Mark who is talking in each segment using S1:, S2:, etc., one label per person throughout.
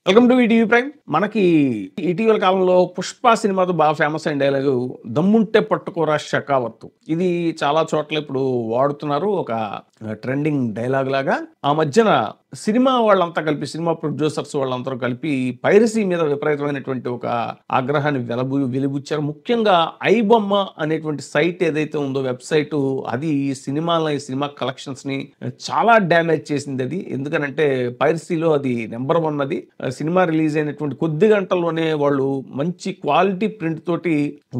S1: Welcome to ETV prime. మనకి ఇటీవల కాలంలో పుష్ప సినిమాతో బాగా ఫేమస్ అయిన డైలాగు దమ్ముంటే పట్టుకోరా షకావత్తు. ఇది చాలా చోట్ల ఇప్పుడు వాడుతున్నారు, ఒక ట్రెండింగ్ డైలాగ్ లాగా. ఆ మధ్యన సినిమా వాళ్ళంతా కలిపి, సినిమా ప్రొడ్యూసర్స్ వాళ్ళందరూ కలిపి పైరసీ మీద విపరీతమైనటువంటి ఒక ఆగ్రహాన్ని వెలిబుచ్చారు. ముఖ్యంగా ఐబొమ్మ అనేటువంటి సైట్ ఏదైతే ఉందో, వెబ్సైట్, అది సినిమా కలెక్షన్స్ ని చాలా డ్యామేజ్ చేసింది. అది ఎందుకనంటే పైరసీలో అది నెంబర్ 1. అది సినిమా రిలీజ్ అయినటువంటి కొద్ది గంటల్లోనే వాళ్ళు మంచి క్వాలిటీ ప్రింట్ తోటి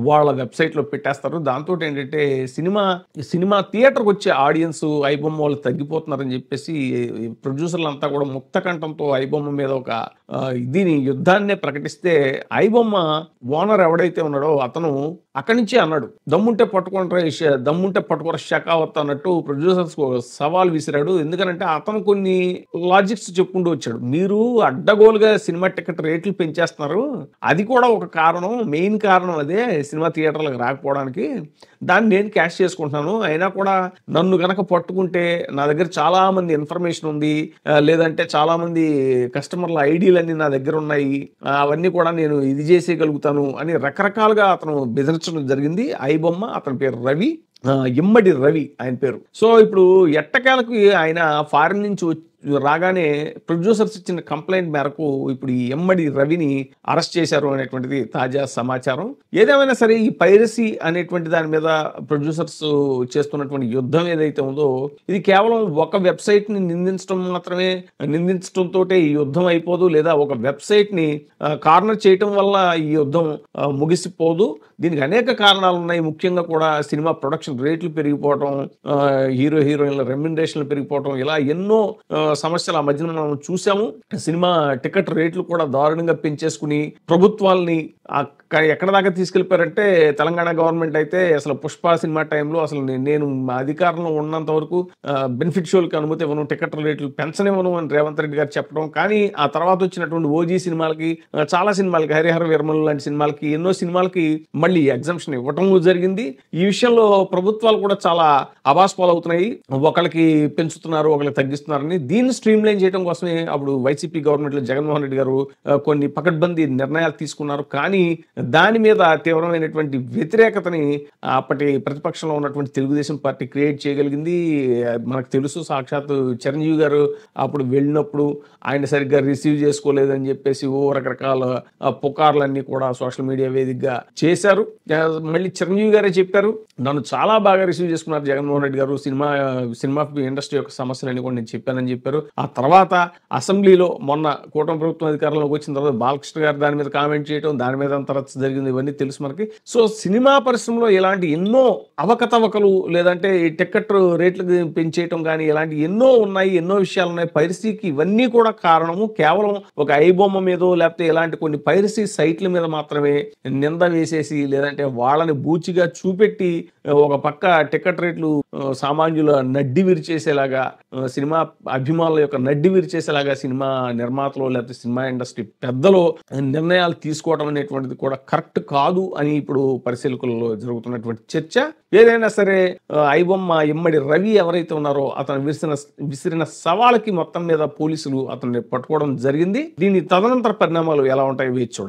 S1: వాళ్ళ వెబ్సైట్ లో పెట్టేస్తారు. దాంతో ఏంటంటే సినిమా థియేటర్కి వచ్చే ఆడియన్స్ ఐబొమ్మ వాళ్ళు తగ్గిపోతున్నారని చెప్పేసి ప్రొడ్యూసర్లు అంతా కూడా ముక్త కంఠంతో ఐబొమ్మ మీద ఒక యుద్ధాన్నే ప్రకటిస్తే, ఐబొమ్మ ఓనర్ ఎవడైతే ఉన్నాడో అతను అక్కడి నుంచి అన్నాడు, దమ్ముంటే పట్టుకోరా షకావత్ అన్నట్టు ప్రొడ్యూసర్స్ సవాల్ విసిరాడు. ఎందుకంటే అతను కొన్ని లాజిక్స్ చెప్పుకుంటూ వచ్చాడు. మీరు అడ్డగోలుగా సినిమా టికెట్ రేట్లు పెంచేస్తున్నారు, అది కూడా ఒక కారణం, మెయిన్ కారణం అదే సినిమా థియేటర్లకు రాకపోవడానికి. దాన్ని నేను క్యాష్ చేసుకుంటున్నాను, అయినా కూడా నన్ను గనక పట్టుకుంటే నా దగ్గర చాలా మంది ఇన్ఫర్మేషన్ ఉంది, లేదంటే చాలా మంది కస్టమర్ల ఐడీలన్నీ నా దగ్గర ఉన్నాయి, అవన్నీ కూడా నేను ఇది చేసేయగలుగుతాను అని రకరకాలుగా అతను బెదిరించడం జరిగింది. ఐబొమ్మ, అతని పేరు రవి, ఇమ్మడి రవి ఆయన పేరు. సో ఇప్పుడు ఎట్టకేలకు ఆయన ఫారిన్ నుంచి రాగానే ప్రొడ్యూసర్స్ ఇచ్చిన కంప్లైంట్ మేరకు ఇప్పుడు ఈ ఎమ్మడి రవిని అరెస్ట్ చేశారు అనేటువంటిది తాజా సమాచారం. ఏదేమైనా సరే, ఈ పైరసీ అనేటువంటి దాని మీద ప్రొడ్యూసర్స్ చేస్తున్నటువంటి యుద్ధం ఏదైతే ఉందో, ఇది కేవలం ఒక వెబ్సైట్ ని నిందించడంతో ఈ యుద్ధం అయిపోదు, లేదా ఒక వెబ్సైట్ ని కార్నర్ చేయటం వల్ల ఈ యుద్ధం ముగిసిపోదు. దీనికి అనేక కారణాలు ఉన్నాయి. ముఖ్యంగా కూడా సినిమా ప్రొడక్షన్ రేట్లు పెరిగిపోవటం, హీరోయిన్ల రెమ్యునరేషన్లు పెరిగిపోవటం, ఇలా ఎన్నో సమస్యలు ఆ మధ్యన మనం చూసాము. సినిమా టికెట్ రేట్లు కూడా దారుణంగా పెంచేసుకుని ప్రభుత్వాలని ఎక్కడ దాకా తీసుకెళ్లిపోయారంటే, తెలంగాణ గవర్నమెంట్ అయితే అసలు పుష్ప సినిమా టైంలో అసలు నేను అధికారంలో ఉన్నంత వరకు బెనిఫిట్ షోలకి అనుమతి ఇవ్వను, టికెట్ రేట్లు పెంచనివ్వను అని రేవంత్ రెడ్డి గారు చెప్పడం. కానీ ఆ తర్వాత వచ్చినటువంటి ఓజీ సినిమాలకి, చాలా సినిమాలకి, హరిహర వీరమల్లు లాంటి సినిమాలకి, ఎన్నో సినిమాలకి మళ్ళీ ఎగ్జంప్షన్ ఇవ్వటం జరిగింది. ఈ విషయంలో ప్రభుత్వాలు కూడా చాలా అబాస్పాలవుతున్నాయి. ఒకళ్ళకి పెంచుతున్నారు, ఒకళ్ళకి తగ్గిస్తున్నారని. దీన్ని స్ట్రీమ్ లైన్ చేయడం కోసమే అప్పుడు వైసీపీ గవర్నమెంట్ లో జగన్మోహన్ రెడ్డి గారు కొన్ని పకడ్బందీ నిర్ణయాలు తీసుకున్నారు. కానీ దాని మీద తీవ్రమైనటువంటి వ్యతిరేకతని అప్పటి ప్రతిపక్షంలో ఉన్నటువంటి తెలుగుదేశం పార్టీ క్రియేట్ చేయగలిగింది. మనకు తెలుసు, సాక్షాత్తు చిరంజీవి గారు అప్పుడు వెళ్ళినప్పుడు ఆయన సరిగ్గా రిసీవ్ చేసుకోలేదని చెప్పేసి రకరకాల పుకార్లన్నీ కూడా సోషల్ మీడియా వేదికగా చేశారు. మళ్ళీ చిరంజీవి గారే చెప్పారు, నన్ను చాలా బాగా రిసీవ్ చేసుకున్నారు జగన్మోహన్ రెడ్డి గారు, సినిమా ఇండస్ట్రీ యొక్క సమస్యలన్నీ కూడా నేను చెప్పానని చెప్పారు. ఆ తర్వాత అసెంబ్లీలో మొన్న కూటమి ప్రభుత్వం అధికారంలోకి వచ్చిన తర్వాత బాలకృష్ణ గారు దాని మీద కామెంట్ చేయడం, దాని మీద అంత రచ్చ జరిగింది, ఇవన్నీ తెలుసు మనకి. సో సినిమా పరిశ్రమలో ఇలాంటి ఎన్నో అవకతవకలు, లేదంటే ఈ టికెట్ రేట్లు పెంచేయటం కానీ, ఇలాంటి ఎన్నో ఉన్నాయి, ఎన్నో విషయాలు ఉన్నాయి. పైరసీకి ఇవన్నీ కూడా కారణము కేవలం ఒక ఐబొమ్మ మీదో, లేకపోతే ఇలాంటి కొన్ని పైరసీ సైట్ల మీద మాత్రమే నింద వేసేసి, లేదంటే వాళ్ళని బూచిగా చూపెట్టి ఒక పక్క టికెట్ రేట్లు సామాన్యుల నడ్డి విరిచేసేలాగా, సినిమా అభిమానుల యొక్క నడ్డి విరిచేసేలాగా సినిమా నిర్మాతలు లేకపోతే సినిమా ఇండస్ట్రీ పెద్దలు నిర్ణయాలు తీసుకోవడం అనేటువంటిది కూడా కరెక్ట్ కాదు అని ఇప్పుడు పరిశీలకులలో జరుగుతున్నటువంటి చర్చ. ఏదైనా సరే, ఐబొమ్మ ఇమ్మడి రవి ఎవరైతే ఉన్నారో అతను విసిరిన సవాళ్ళకి మొత్తం మీద పోలీసులు అతన్ని పట్టుకోవడం జరిగింది. దీని తదనంతర పరిణామాలు ఎలా ఉంటాయో వేచి చూడాలి.